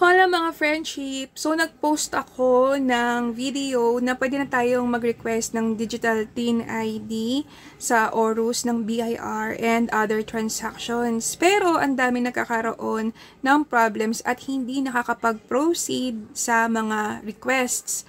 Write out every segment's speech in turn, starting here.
Hola mga friendship! So, nag-post ako ng video na pwede na tayong mag-request ng Digital TIN ID sa ORUS ng BIR and other transactions. Pero, ang dami nagkakaroon ng problems at hindi nakakapag-proceed sa mga requests.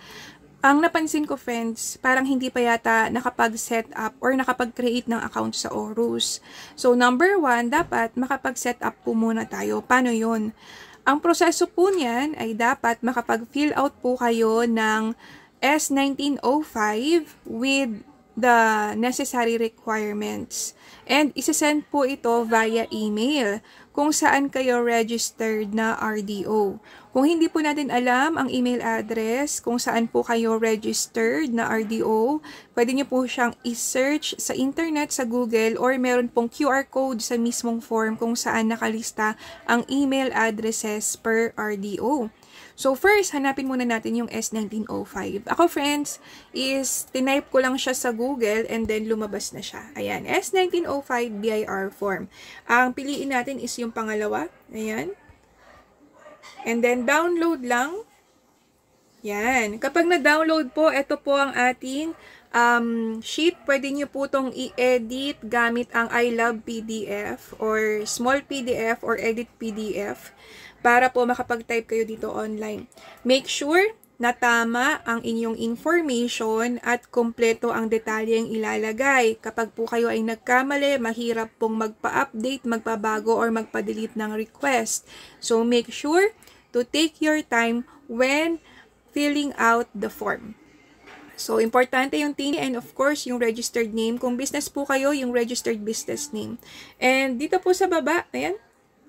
Ang napansin ko, friends, parang hindi pa yata nakapag-set up or nakapag-create ng account sa ORUS. So, number one, dapat makapag-set up po muna tayo. Paano yun? Ang proseso po niyan ay dapat makapag-fill out po kayo ng S1905 with the necessary requirements. And isasend po ito via email kung saan kayo registered na RDO. Kung hindi po natin alam ang email address kung saan po kayo registered na RDO, pwede nyo po siyang i-search sa internet, sa Google, or meron pong QR code sa mismong form kung saan nakalista ang email addresses per RDO. So first, hanapin muna natin yung S1905. Ako, friends, is tinype ko lang siya sa Google and then lumabas na siya. Ayan, S1905 BIR form. Ang piliin natin is yung pangalawa. Ayan. And then download lang. Yan. Kapag na-download po, ito po ang ating sheet. Pwede nyo po itong i-edit gamit ang I Love PDF or Small PDF or Edit PDF para po makapag-type kayo dito online. Make sure na tama ang inyong information at kompleto ang detalyeng ilalagay. Kapag po kayo ay nagkamali, mahirap pong magpa-update, magpabago, or magpa-delete ng request. So, make sure to take your time when filling out the form. So, importante yung TIN and of course, yung registered name. Kung business po kayo, yung registered business name. And dito po sa baba, ayan,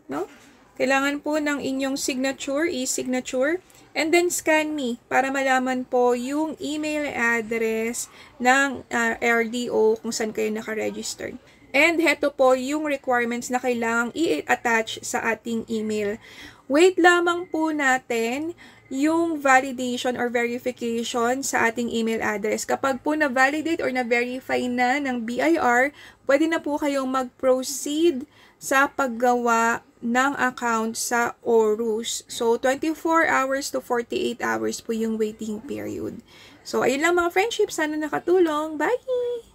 no? Kailangan po ng inyong signature, e-signature, and then scan me para malaman po yung email address ng RDO kung saan kayo naka-registered. And heto po yung requirements na kailangang i-attach sa ating email. Wait lamang po natin yung validation or verification sa ating email address. Kapag po na-validate or na-verify na ng BIR, pwede na po kayong mag-proceed sa paggawa ng account sa ORUS. So, 24 hours to 48 hours po yung waiting period. So, ayun lang mga friendship. Sana nakatulong. Bye!